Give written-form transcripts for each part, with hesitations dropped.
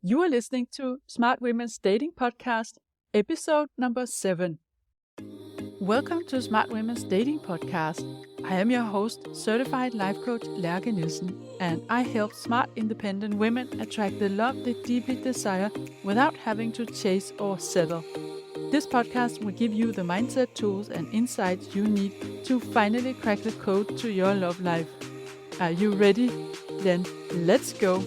You are listening to Smart Women's Dating Podcast, episode number 7. Welcome to Smart Women's Dating Podcast. I am your host, certified life coach Lærke Nielsen, and I help smart, independent women attract the love they deeply desire without having to chase or settle. This podcast will give you the mindset tools and insights you need to finally crack the code to your love life. Are you ready? Then let's go!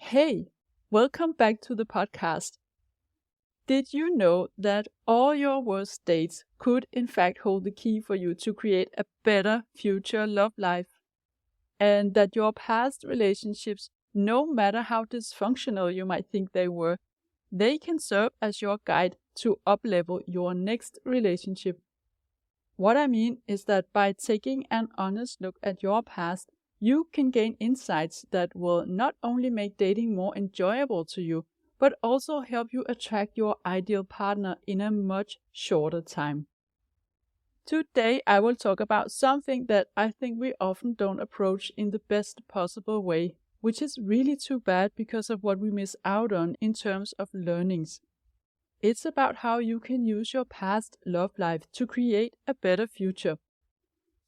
Hey, welcome back to the podcast. Did you know that all your worst dates could in fact hold the key for you to create a better future love life? And that your past relationships, no matter how dysfunctional you might think they were, they can serve as your guide to up-level your next relationship. What I mean is that by taking an honest look at your past, you can gain insights that will not only make dating more enjoyable to you, but also help you attract your ideal partner in a much shorter time. Today, I will talk about something that I think we often don't approach in the best possible way, which is really too bad because of what we miss out on in terms of learnings. It's about how you can use your past love life to create a better future.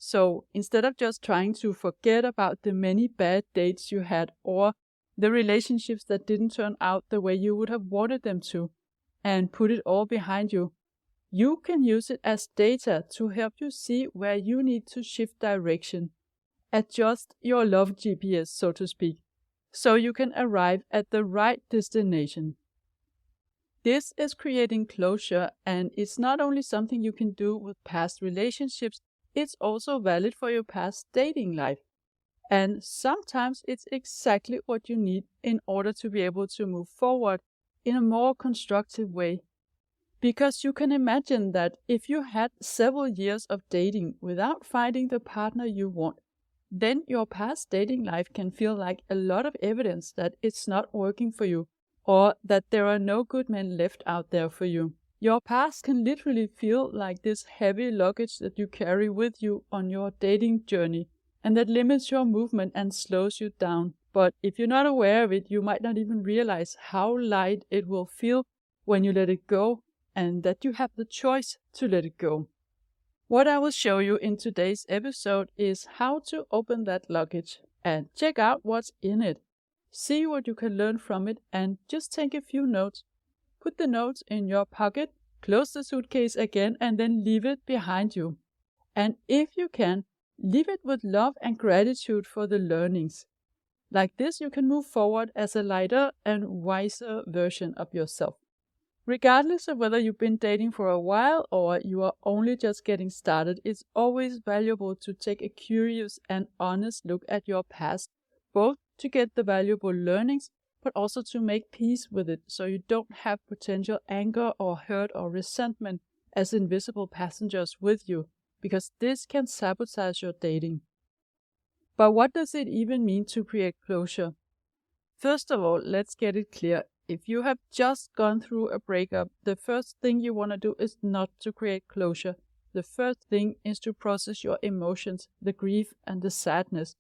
So instead of just trying to forget about the many bad dates you had or the relationships that didn't turn out the way you would have wanted them to, and put it all behind you, you can use it as data to help you see where you need to shift direction, adjust your love GPS, so to speak, so you can arrive at the right destination. This is creating closure, and it's not only something you can do with past relationships, it's also valid for your past dating life. And sometimes it's exactly what you need in order to be able to move forward in a more constructive way. Because you can imagine that if you had several years of dating without finding the partner you want, then your past dating life can feel like a lot of evidence that it's not working for you, or that there are no good men left out there for you. Your past can literally feel like this heavy luggage that you carry with you on your dating journey, and that limits your movement and slows you down. But if you're not aware of it, you might not even realize how light it will feel when you let it go, and that you have the choice to let it go. What I will show you in today's episode is how to open that luggage and check out what's in it. See what you can learn from it and just take a few notes. Put the notes in your pocket, close the suitcase again, and then leave it behind you. And if you can, leave it with love and gratitude for the learnings. Like this, you can move forward as a lighter and wiser version of yourself. Regardless of whether you've been dating for a while or you are only just getting started, it's always valuable to take a curious and honest look at your past, both to get the valuable learnings, but also to make peace with it so you don't have potential anger or hurt or resentment as invisible passengers with you, because this can sabotage your dating. But what does it even mean to create closure? First of all, let's get it clear. If you have just gone through a breakup, the first thing you want to do is not to create closure. The first thing is to process your emotions, the grief and the sadness.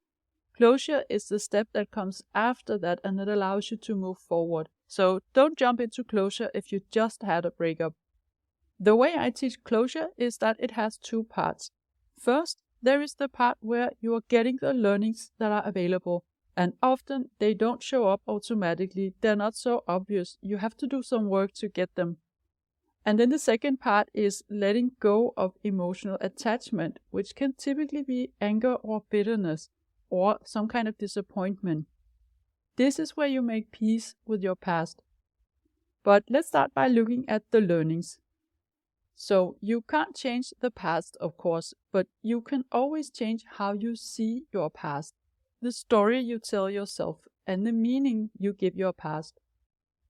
Closure is the step that comes after that, and that allows you to move forward. So don't jump into closure if you just had a breakup. The way I teach closure is that it has two parts. First, there is the part where you are getting the learnings that are available, and often they don't show up automatically. They're not so obvious. You have to do some work to get them. And then the second part is letting go of emotional attachment, which can typically be anger or bitterness, or some kind of disappointment. This is where you make peace with your past. But let's start by looking at the learnings. So you can't change the past, of course, but you can always change how you see your past, the story you tell yourself, and the meaning you give your past.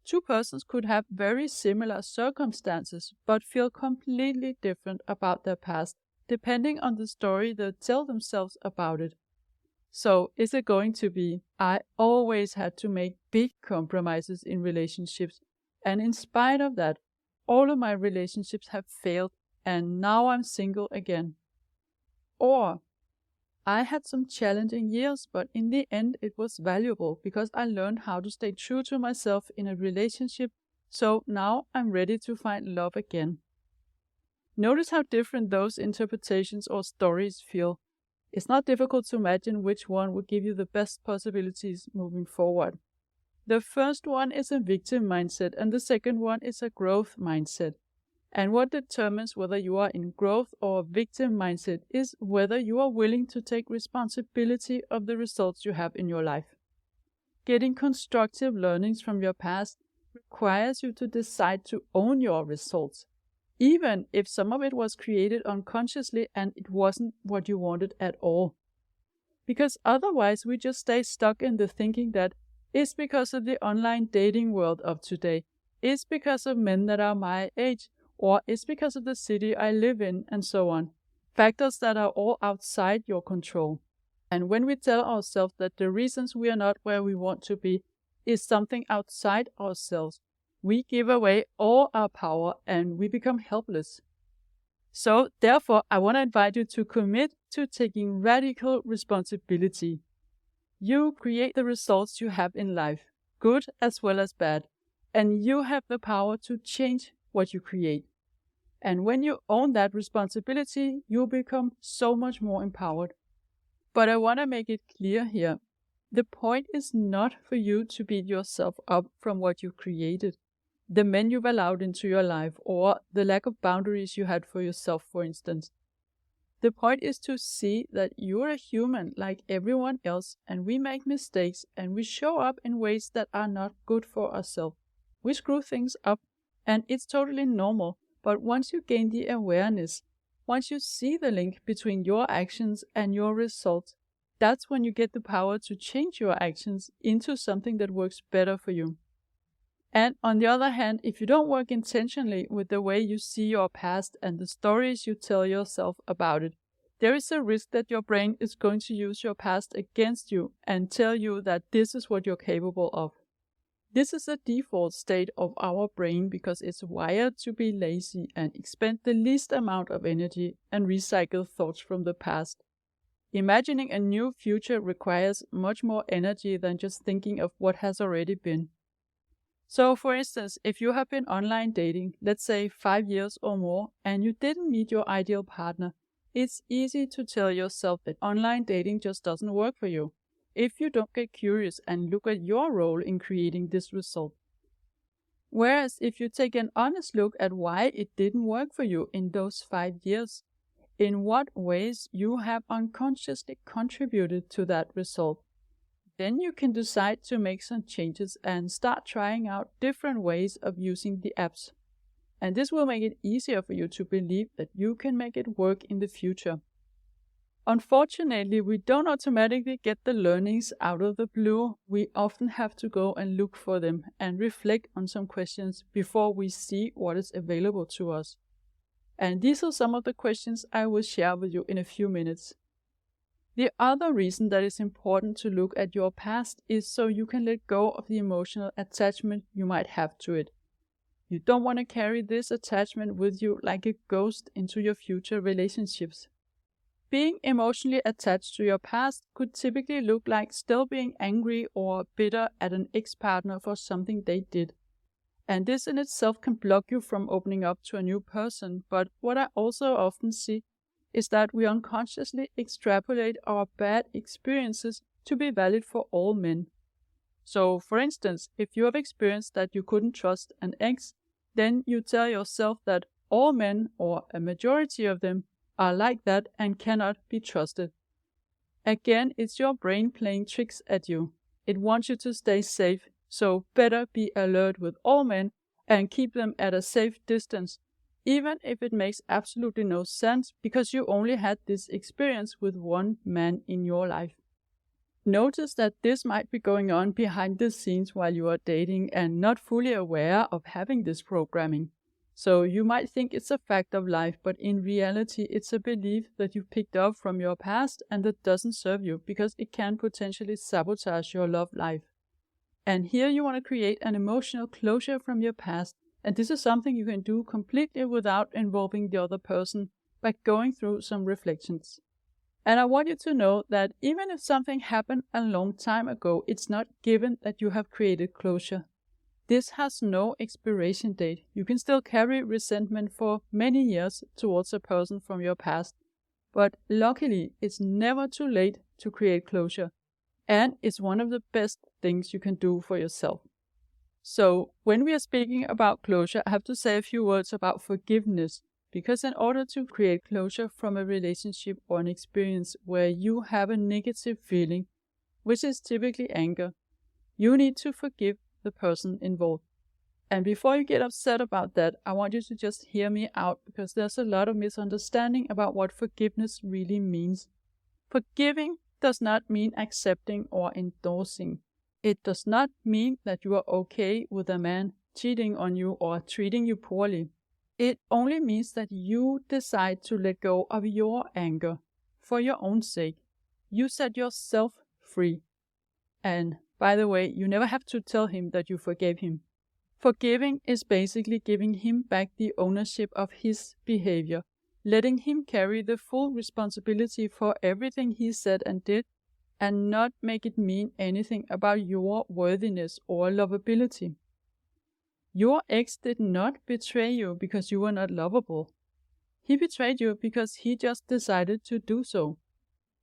Two persons could have very similar circumstances, but feel completely different about their past, depending on the story they tell themselves about it. So is it going to be, I always had to make big compromises in relationships, and in spite of that, all of my relationships have failed, and now I'm single again? Or I had some challenging years, but in the end it was valuable because I learned how to stay true to myself in a relationship, so now I'm ready to find love again. Notice how different those interpretations or stories feel. It's not difficult to imagine which one would give you the best possibilities moving forward. The first one is a victim mindset and the second one is a growth mindset. And what determines whether you are in growth or victim mindset is whether you are willing to take responsibility of the results you have in your life. Getting constructive learnings from your past requires you to decide to own your results, even if some of it was created unconsciously and it wasn't what you wanted at all. Because otherwise we just stay stuck in the thinking that it's because of the online dating world of today, it's because of men that are my age, or it's because of the city I live in, and so on. Factors that are all outside your control. And when we tell ourselves that the reasons we are not where we want to be is something outside ourselves, we give away all our power and we become helpless. So, therefore, I want to invite you to commit to taking radical responsibility. You create the results you have in life, good as well as bad, and you have the power to change what you create. And when you own that responsibility, you become so much more empowered. But I want to make it clear here. The point is not for you to beat yourself up from what you created, the men you've allowed into your life, or the lack of boundaries you had for yourself, for instance. The point is to see that you're a human like everyone else, and we make mistakes, and we show up in ways that are not good for ourselves. We screw things up, and it's totally normal. But once you gain the awareness, once you see the link between your actions and your results, that's when you get the power to change your actions into something that works better for you. And on the other hand, if you don't work intentionally with the way you see your past and the stories you tell yourself about it, there is a risk that your brain is going to use your past against you and tell you that this is what you're capable of. This is a default state of our brain because it's wired to be lazy and expend the least amount of energy and recycle thoughts from the past. Imagining a new future requires much more energy than just thinking of what has already been. So, for instance, if you have been online dating, let's say 5 years or more, and you didn't meet your ideal partner, it's easy to tell yourself that online dating just doesn't work for you, if you don't get curious and look at your role in creating this result. Whereas if you take an honest look at why it didn't work for you in those 5 years, in what ways you have unconsciously contributed to that result, then you can decide to make some changes and start trying out different ways of using the apps. And this will make it easier for you to believe that you can make it work in the future. Unfortunately, we don't automatically get the learnings out of the blue. We often have to go and look for them and reflect on some questions before we see what is available to us. And these are some of the questions I will share with you in a few minutes. The other reason that it's important to look at your past is so you can let go of the emotional attachment you might have to it. You don't want to carry this attachment with you like a ghost into your future relationships. Being emotionally attached to your past could typically look like still being angry or bitter at an ex-partner for something they did. And this in itself can block you from opening up to a new person, but what I also often see is that we unconsciously extrapolate our bad experiences to be valid for all men. So, for instance, if you have experienced that you couldn't trust an ex, then you tell yourself that all men, or a majority of them, are like that and cannot be trusted. Again, it's your brain playing tricks at you. It wants you to stay safe, so better be alert with all men and keep them at a safe distance, even if it makes absolutely no sense because you only had this experience with one man in your life. Notice that this might be going on behind the scenes while you are dating and not fully aware of having this programming. So you might think it's a fact of life, but in reality it's a belief that you picked up from your past and that doesn't serve you because it can potentially sabotage your love life. And here you want to create an emotional closure from your past, and this is something you can do completely without involving the other person by going through some reflections. And I want you to know that even if something happened a long time ago, it's not given that you have created closure. This has no expiration date. You can still carry resentment for many years towards a person from your past. But luckily, it's never too late to create closure. And it's one of the best things you can do for yourself. So, when we are speaking about closure, I have to say a few words about forgiveness. Because in order to create closure from a relationship or an experience where you have a negative feeling, which is typically anger, you need to forgive the person involved. And before you get upset about that, I want you to just hear me out, because there's a lot of misunderstanding about what forgiveness really means. Forgiving does not mean accepting or endorsing. It does not mean that you are okay with a man cheating on you or treating you poorly. It only means that you decide to let go of your anger for your own sake. You set yourself free. And by the way, you never have to tell him that you forgave him. Forgiving is basically giving him back the ownership of his behavior, letting him carry the full responsibility for everything he said and did, and not make it mean anything about your worthiness or lovability. Your ex did not betray you because you were not lovable. He betrayed you because he just decided to do so.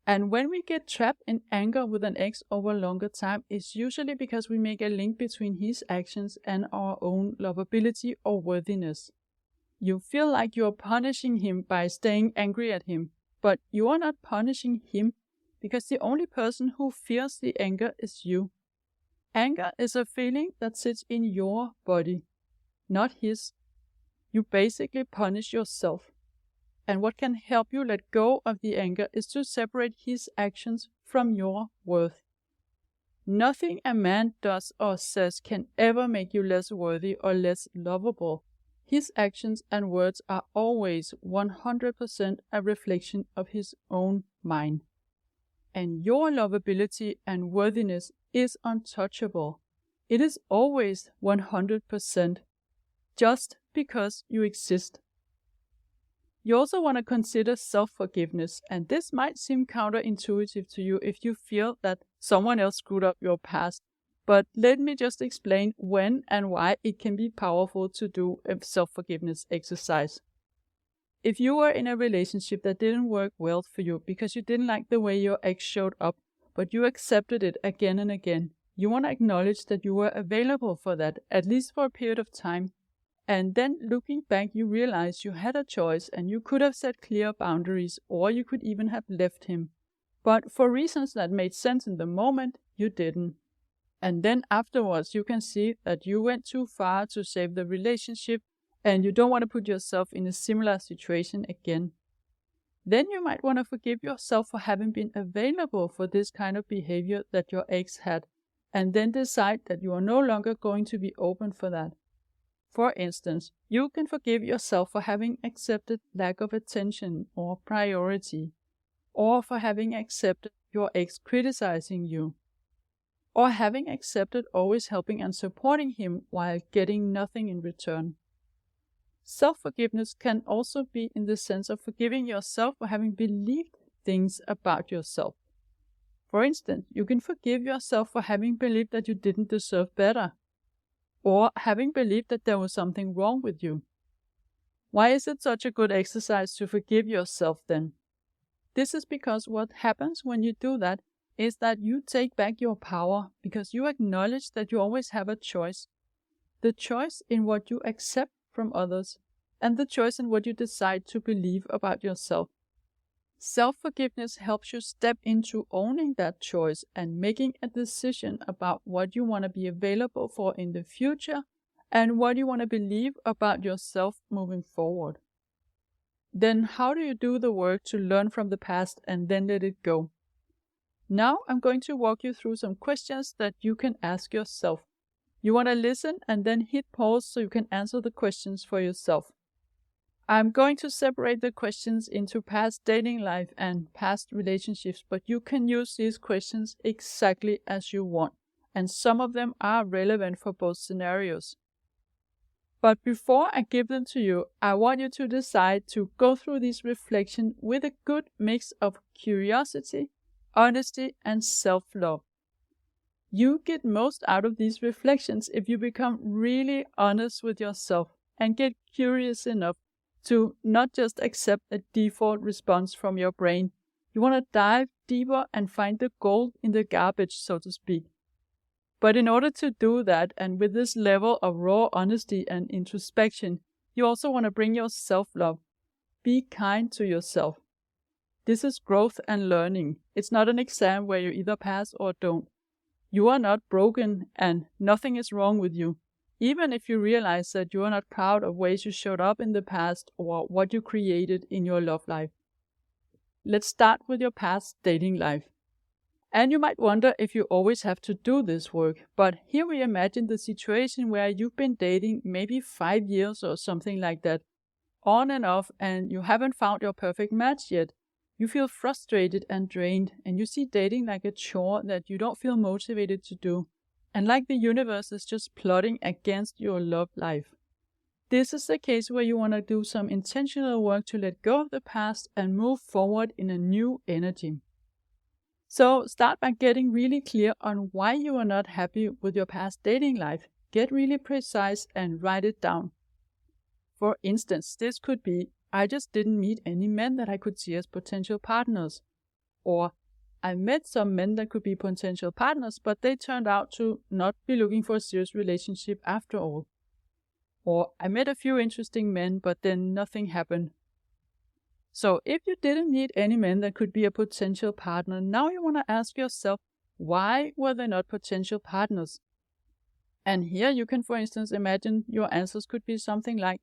And when we get trapped in anger with an ex over a longer time, it's usually because we make a link between his actions and our own lovability or worthiness. You feel like you're punishing him by staying angry at him, but you are not punishing him, because the only person who feels the anger is you. Anger is a feeling that sits in your body, not his. You basically punish yourself. And what can help you let go of the anger is to separate his actions from your worth. Nothing a man does or says can ever make you less worthy or less lovable. His actions and words are always 100% a reflection of his own mind. And your lovability and worthiness is untouchable. It is always 100%, just because you exist. You also want to consider self-forgiveness, and this might seem counterintuitive to you if you feel that someone else screwed up your past. But let me just explain when and why it can be powerful to do a self-forgiveness exercise. If you were in a relationship that didn't work well for you because you didn't like the way your ex showed up, but you accepted it again and again, you want to acknowledge that you were available for that, at least for a period of time. And then looking back, you realize you had a choice and you could have set clear boundaries, or you could even have left him. But for reasons that made sense in the moment, you didn't. And then afterwards, you can see that you went too far to save the relationship, and you don't want to put yourself in a similar situation again. Then you might want to forgive yourself for having been available for this kind of behavior that your ex had, and then decide that you are no longer going to be open for that. For instance, you can forgive yourself for having accepted lack of attention or priority, or for having accepted your ex criticizing you, or having accepted always helping and supporting him while getting nothing in return. Self-forgiveness can also be in the sense of forgiving yourself for having believed things about yourself. For instance, you can forgive yourself for having believed that you didn't deserve better, or having believed that there was something wrong with you. Why is it such a good exercise to forgive yourself then? This is because what happens when you do that is that you take back your power, because you acknowledge that you always have a choice. The choice in what you accept from others, and the choice in what you decide to believe about yourself. Self-forgiveness helps you step into owning that choice and making a decision about what you want to be available for in the future and what you want to believe about yourself moving forward. Then how do you do the work to learn from the past and then let it go? Now I'm going to walk you through some questions that you can ask yourself. You want to listen and then hit pause so you can answer the questions for yourself. I'm going to separate the questions into past dating life and past relationships, but you can use these questions exactly as you want, and some of them are relevant for both scenarios. But before I give them to you, I want you to decide to go through these reflections with a good mix of curiosity, honesty, and self-love. You get most out of these reflections if you become really honest with yourself and get curious enough to not just accept a default response from your brain. You want to dive deeper and find the gold in the garbage, so to speak. But in order to do that, and with this level of raw honesty and introspection, you also want to bring your self-love. Be kind to yourself. This is growth and learning. It's not an exam where you either pass or don't. You are not broken and nothing is wrong with you, even if you realize that you are not proud of ways you showed up in the past or what you created in your love life. Let's start with your past dating life. And you might wonder if you always have to do this work, but here we imagine the situation where you've been dating maybe 5 years or something like that, on and off, and you haven't found your perfect match yet. You feel frustrated and drained, and you see dating like a chore that you don't feel motivated to do, and like the universe is just plotting against your love life. This is the case where you want to do some intentional work to let go of the past and move forward in a new energy. So start by getting really clear on why you are not happy with your past dating life. Get really precise and write it down. For instance, this could be, I just didn't meet any men that I could see as potential partners. Or, I met some men that could be potential partners, but they turned out to not be looking for a serious relationship after all. Or, I met a few interesting men, but then nothing happened. So if you didn't meet any men that could be a potential partner, now you want to ask yourself, why were they not potential partners? And here you can, for instance, imagine your answers could be something like,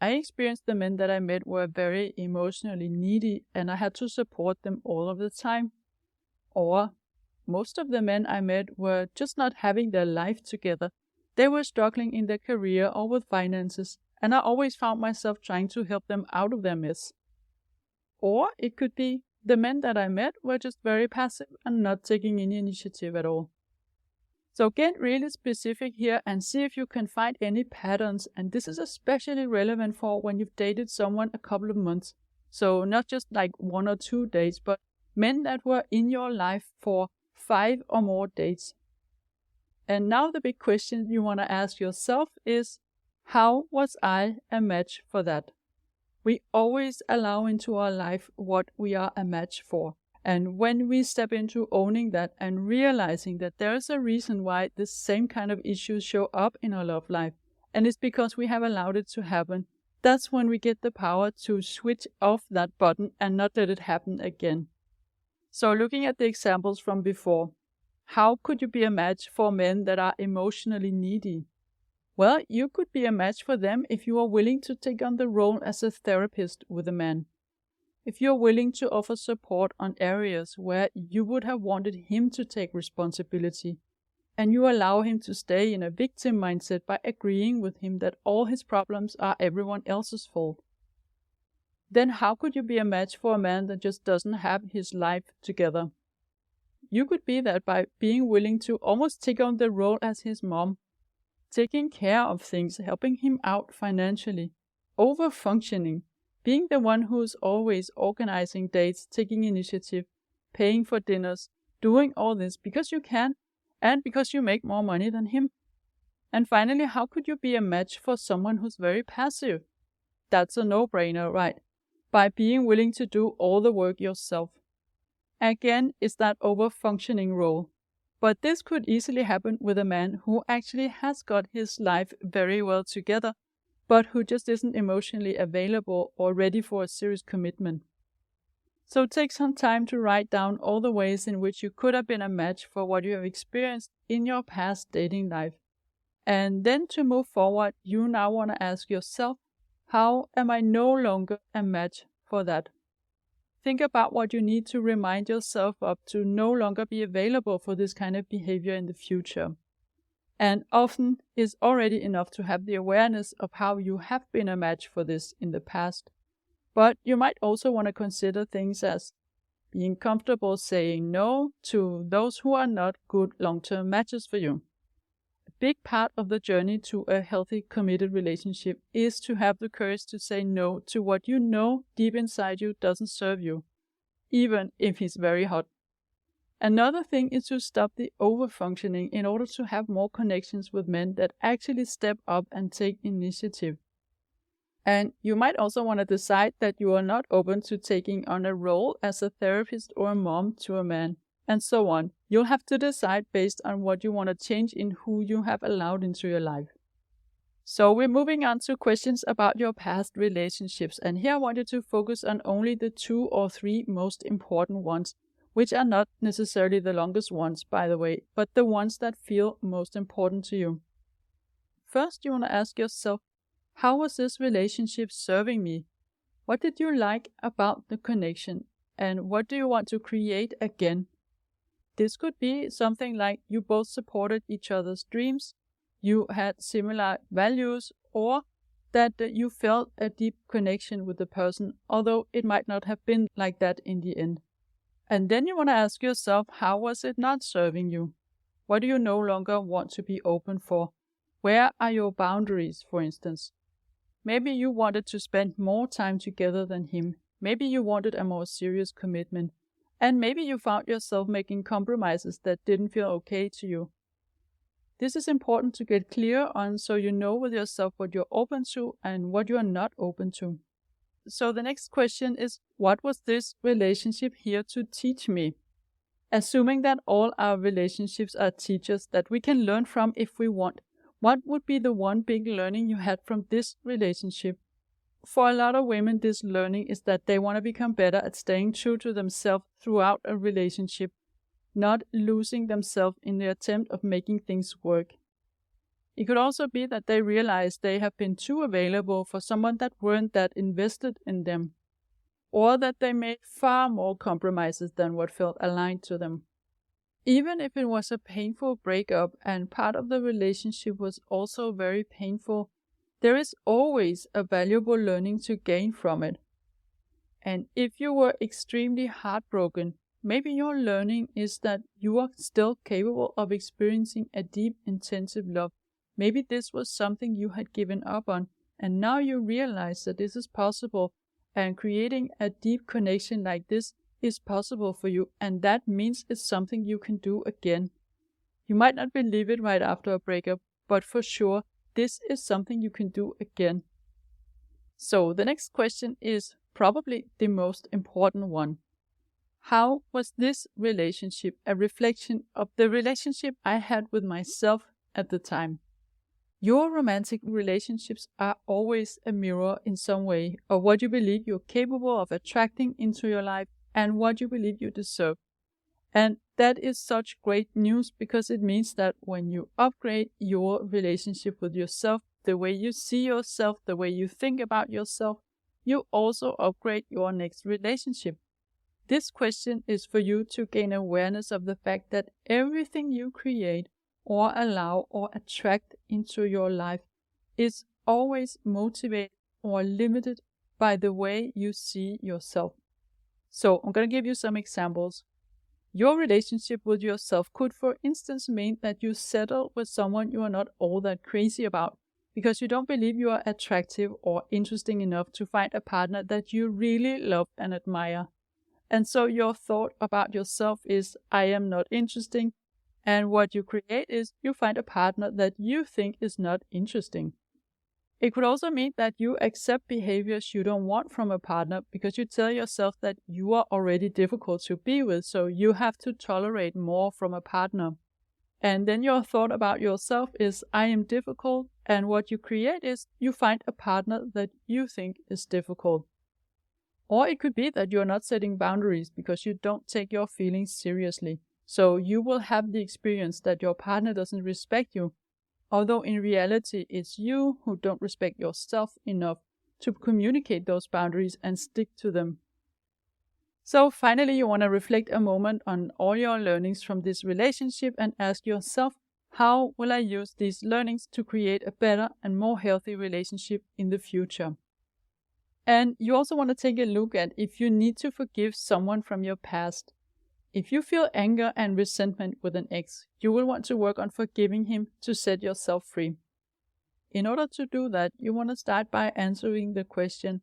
I experienced the men that I met were very emotionally needy and I had to support them all of the time. Or, most of the men I met were just not having their life together. They were struggling in their career or with finances, and I always found myself trying to help them out of their mess. Or it could be, the men that I met were just very passive and not taking any initiative at all. So get really specific here and see if you can find any patterns, and this is especially relevant for when you've dated someone a couple of months. So not just like 1 or 2 dates, but men that were in your life for 5 or more dates. And now the big question you want to ask yourself is, how was I a match for that? We always allow into our life what we are a match for. And when we step into owning that and realizing that there is a reason why the same kind of issues show up in our love life, and it's because we have allowed it to happen, that's when we get the power to switch off that button and not let it happen again. So looking at the examples from before, how could you be a match for men that are emotionally needy? Well, you could be a match for them if you are willing to take on the role as a therapist with a man. If you're willing to offer support on areas where you would have wanted him to take responsibility, and you allow him to stay in a victim mindset by agreeing with him that all his problems are everyone else's fault, then how could you be a match for a man that just doesn't have his life together? You could be that by being willing to almost take on the role as his mom, taking care of things, helping him out financially, over-functioning, being the one who's always organizing dates, taking initiative, paying for dinners, doing all this because you can and because you make more money than him. And finally, how could you be a match for someone who's very passive? That's a no-brainer, right? By being willing to do all the work yourself. Again, it's that over-functioning role. But this could easily happen with a man who actually has got his life very well together, but who just isn't emotionally available or ready for a serious commitment. So take some time to write down all the ways in which you could have been a match for what you have experienced in your past dating life. And then to move forward, you now want to ask yourself, how am I no longer a match for that? Think about what you need to remind yourself of to no longer be available for this kind of behavior in the future. And often it's already enough to have the awareness of how you have been a match for this in the past. But you might also want to consider things as being comfortable saying no to those who are not good long-term matches for you. big part of the journey to a healthy, committed relationship is to have the courage to say no to what you know deep inside you doesn't serve you, even if he's very hot. Another thing is to stop the over-functioning in order to have more connections with men that actually step up and take initiative. And you might also want to decide that you are not open to taking on a role as a therapist or a mom to a man, and so on. You'll have to decide based on what you want to change in who you have allowed into your life. So we're moving on to questions about your past relationships, and here I want you to focus on only the 2 or 3 most important ones, which are not necessarily the longest ones, by the way, but the ones that feel most important to you. First, you want to ask yourself, how was this relationship serving me? What did you like about the connection? And what do you want to create again? This could be something like you both supported each other's dreams, you had similar values, or that you felt a deep connection with the person, although it might not have been like that in the end. And then you want to ask yourself, how was it not serving you? What do you no longer want to be open for? Where are your boundaries, for instance? Maybe you wanted to spend more time together than him. Maybe you wanted a more serious commitment. And maybe you found yourself making compromises that didn't feel okay to you. This is important to get clear on so you know with yourself what you're open to and what you are not open to. So the next question is, what was this relationship here to teach me? Assuming that all our relationships are teachers that we can learn from if we want, what would be the one big learning you had from this relationship? For a lot of women, this learning is that they want to become better at staying true to themselves throughout a relationship, not losing themselves in the attempt of making things work. It could also be that they realize they have been too available for someone that weren't that invested in them, or that they made far more compromises than what felt aligned to them. Even if it was a painful breakup and part of the relationship was also very painful, there is always a valuable learning to gain from it. And if you were extremely heartbroken, maybe your learning is that you are still capable of experiencing a deep, intensive love. Maybe this was something you had given up on, and now you realize that this is possible, and creating a deep connection like this is possible for you, and that means it's something you can do again. You might not believe it right after a breakup, but for sure, this is something you can do again. So the next question is probably the most important one. How was this relationship a reflection of the relationship I had with myself at the time? Your romantic relationships are always a mirror in some way of what you believe you're capable of attracting into your life and what you believe you deserve. And that is such great news because it means that when you upgrade your relationship with yourself, the way you see yourself, the way you think about yourself, you also upgrade your next relationship. This question is for you to gain awareness of the fact that everything you create or allow or attract into your life is always motivated or limited by the way you see yourself. So I'm going to give you some examples. Your relationship with yourself could, for instance, mean that you settle with someone you are not all that crazy about because you don't believe you are attractive or interesting enough to find a partner that you really love and admire. And so your thought about yourself is, I am not interesting. And what you create is you find a partner that you think is not interesting. It could also mean that you accept behaviors you don't want from a partner because you tell yourself that you are already difficult to be with, so you have to tolerate more from a partner. And then your thought about yourself is, I am difficult, and what you create is you find a partner that you think is difficult. Or it could be that you're not setting boundaries because you don't take your feelings seriously. So you will have the experience that your partner doesn't respect you, although in reality it's you who don't respect yourself enough to communicate those boundaries and stick to them. So finally, you want to reflect a moment on all your learnings from this relationship and ask yourself, how will I use these learnings to create a better and more healthy relationship in the future? And you also want to take a look at if you need to forgive someone from your past. If you feel anger and resentment with an ex, you will want to work on forgiving him to set yourself free. In order to do that, you want to start by answering the question,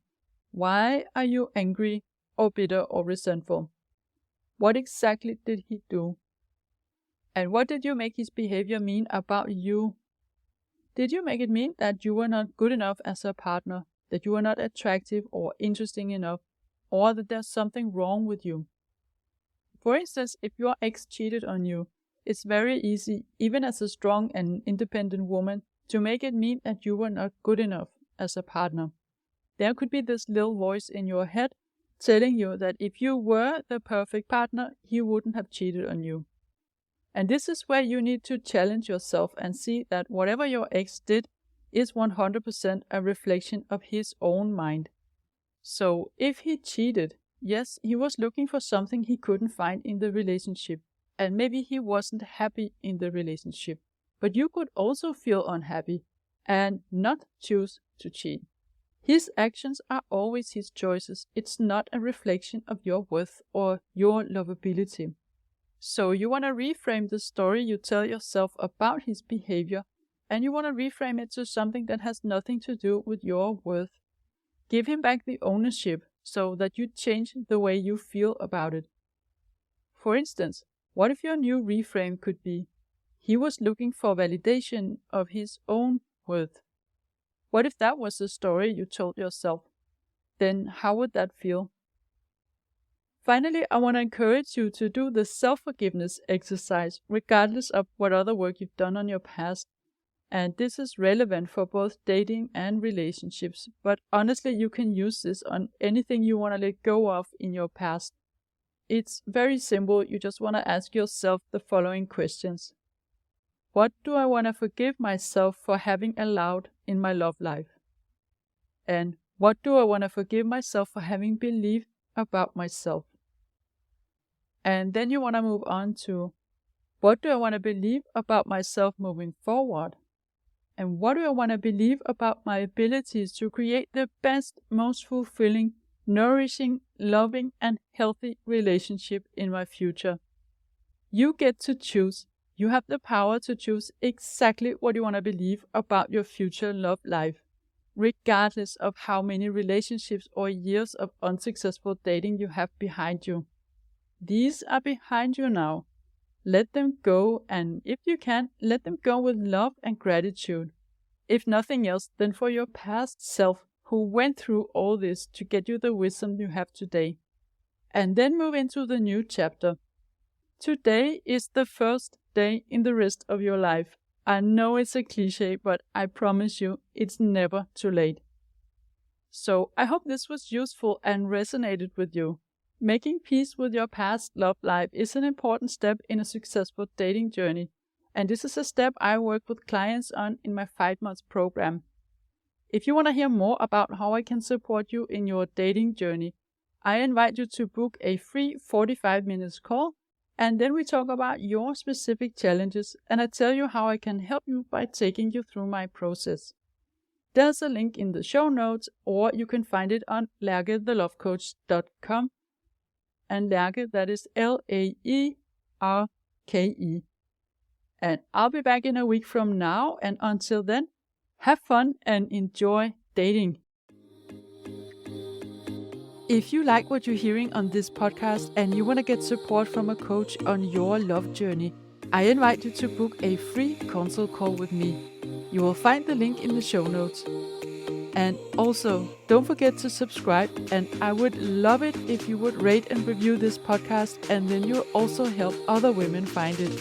why are you angry or bitter or resentful? What exactly did he do? And what did you make his behavior mean about you? Did you make it mean that you were not good enough as a partner, that you were not attractive or interesting enough, or that there's something wrong with you? For instance, if your ex cheated on you, it's very easy, even as a strong and independent woman, to make it mean that you were not good enough as a partner. There could be this little voice in your head telling you that if you were the perfect partner, he wouldn't have cheated on you. And this is where you need to challenge yourself and see that whatever your ex did is 100% a reflection of his own mind. So if he cheated, yes, he was looking for something he couldn't find in the relationship, and maybe he wasn't happy in the relationship. But you could also feel unhappy and not choose to cheat. His actions are always his choices. It's not a reflection of your worth or your lovability. So you want to reframe the story you tell yourself about his behavior, and you want to reframe it to something that has nothing to do with your worth. Give him back the ownership so that you change the way you feel about it. For instance, what if your new reframe could be, he was looking for validation of his own worth? What if that was the story you told yourself? Then how would that feel? Finally, I want to encourage you to do the self-forgiveness exercise regardless of what other work you've done on your past. And this is relevant for both dating and relationships, but honestly, you can use this on anything you want to let go of in your past. It's very simple. You just want to ask yourself the following questions. What do I want to forgive myself for having allowed in my love life? And what do I want to forgive myself for having believed about myself? And then you want to move on to, what do I want to believe about myself moving forward? And what do I want to believe about my abilities to create the best, most fulfilling, nourishing, loving, and healthy relationship in my future? You get to choose. You have the power to choose exactly what you want to believe about your future love life, regardless of how many relationships or years of unsuccessful dating you have behind you. These are behind you now. Let them go, and if you can, let them go with love and gratitude. If nothing else, then for your past self who went through all this to get you the wisdom you have today. And then move into the new chapter. Today is the first day in the rest of your life. I know it's a cliche, but I promise you, it's never too late. So I hope this was useful and resonated with you. Making peace with your past love life is an important step in a successful dating journey, and this is a step I work with clients on in my 5-month program. If you want to hear more about how I can support you in your dating journey, I invite you to book a free 45-minute call, and then we talk about your specific challenges, and I tell you how I can help you by taking you through my process. There's a link in the show notes, or you can find it on lærkethelovecoach.com. And Lærke, that is Laerke. And I'll be back in a week from now, and until then, have fun and enjoy dating. If you like what you're hearing on this podcast and you want to get support from a coach on your love journey, I invite you to book a free consult call with me. You will find the link in the show notes. And also, don't forget to subscribe, and I would love it if you would rate and review this podcast, and then you'll also help other women find it.